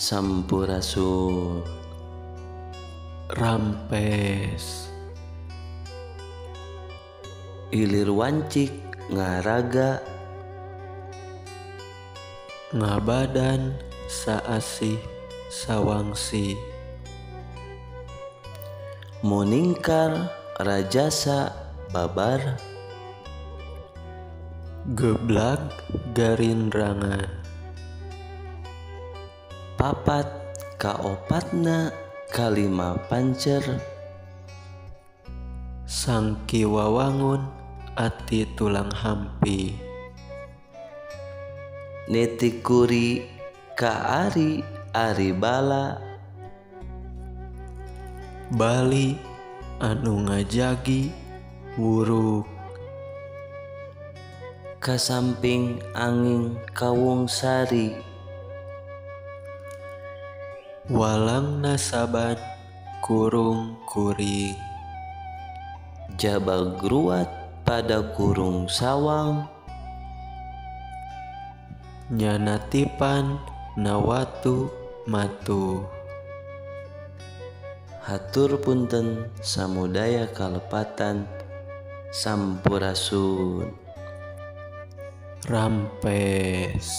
Sampurasun. Rampes. Ilir wancik ngaraga, Ngabadan saasih sawangsi. muningkar rajasa babar, Geblag garindrangan. papat kaopatna kalima pancer, Sangki wawangun ati tulang hampi. netikuri kaari ari bala, Bali anu ngajagi wuruk. kasamping angin kawung sari, Walang nasaban kurung kuring. jabagruat pada kurung sawang, Nyanatipan nawatu matu. hatur punten samudaya kalepatan. Sampurasun. Rampes.